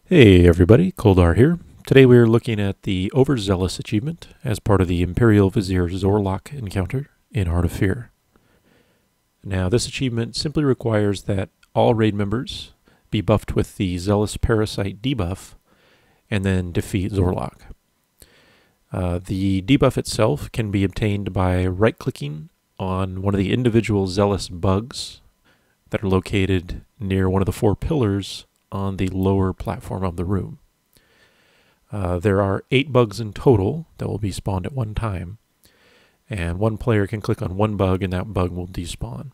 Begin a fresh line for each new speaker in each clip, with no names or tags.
Hey everybody, Koldar here. Today we are looking at the Overzealous achievement as part of the Imperial Vizier Zor'lok encounter in Heart of Fear. Now this achievement simply requires that all raid members be buffed with the Zealous Parasite debuff and then defeat Zor'lok. The debuff itself can be obtained by right-clicking on one of the individual Zealous bugs that are located near one of the four pillars on the lower platform of the room. There are 8 bugs in total that will be spawned at one time, and one player can click on one bug and that bug will despawn.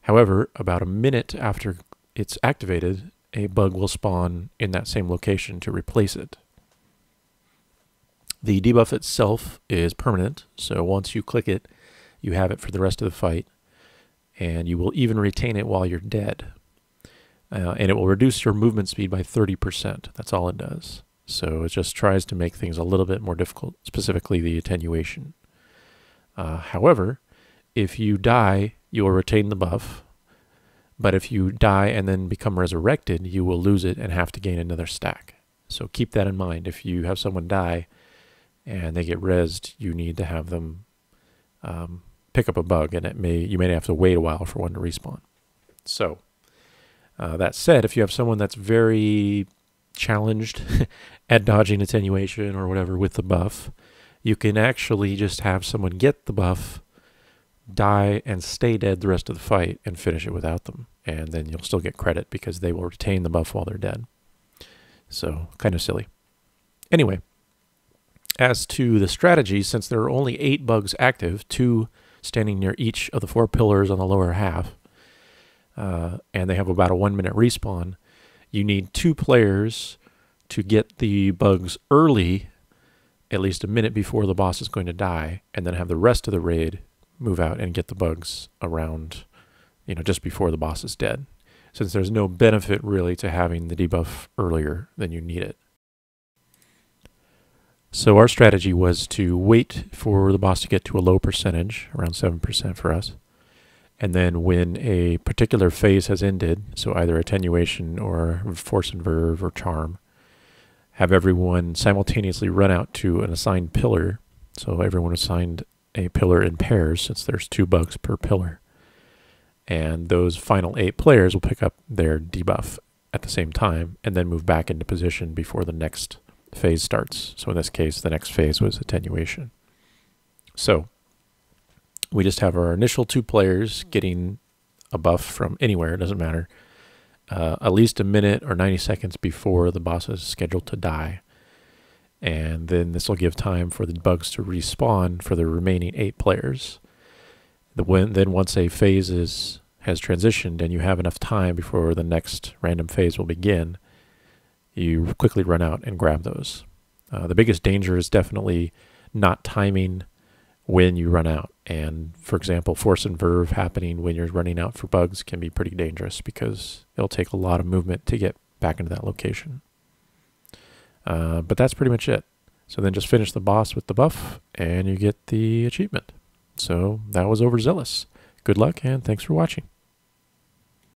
However, about a minute after it's activated, a bug will spawn in that same location to replace it. The debuff itself is permanent, so once you click it, you have it for the rest of the fight, and you will even retain it while you're dead. And it will reduce your movement speed by 30%. That's all it does. So it just tries to make things a little bit more difficult, specifically the attenuation. However, if you die, you will retain the buff. But if you die and then become resurrected, you will lose it and have to gain another stack. So keep that in mind. If you have someone die and they get rezzed, you need to have them pick up a bug, and you may have to wait a while for one to respawn. So that said, if you have someone that's very challenged at dodging attenuation or whatever with the buff, you can actually just have someone get the buff, die, and stay dead the rest of the fight and finish it without them. And then you'll still get credit because they will retain the buff while they're dead. So, kind of silly. Anyway, as to the strategy, since there are only 8 bugs active, 2 standing near each of the 4 pillars on the lower half, and they have about a 1-minute respawn, you need 2 players to get the bugs early, at least a minute before the boss is going to die, and then have the rest of the raid move out and get the bugs around, just before the boss is dead. Since there's no benefit really to having the debuff earlier than you need it. So our strategy was to wait for the boss to get to a low percentage, around 7% for us. And then when a particular phase has ended, so either attenuation or force and verve or charm, have everyone simultaneously run out to an assigned pillar. So everyone assigned a pillar in pairs, since there's 2 bugs per pillar. And those final 8 players will pick up their debuff at the same time and then move back into position before the next phase starts. So in this case, the next phase was attenuation. So we just have our initial 2 players getting a buff from anywhere, it doesn't matter, at least a minute or 90 seconds before the boss is scheduled to die. And then this will give time for the bugs to respawn for the remaining 8 players. Then once a phase has transitioned and you have enough time before the next random phase will begin, you quickly run out and grab those. The biggest danger is definitely not timing when you run out. And for example, force and verve happening when you're running out for bugs can be pretty dangerous because it'll take a lot of movement to get back into that location. But that's pretty much it. So then just finish the boss with the buff and you get the achievement. So that was Overzealous. Good luck and thanks for watching.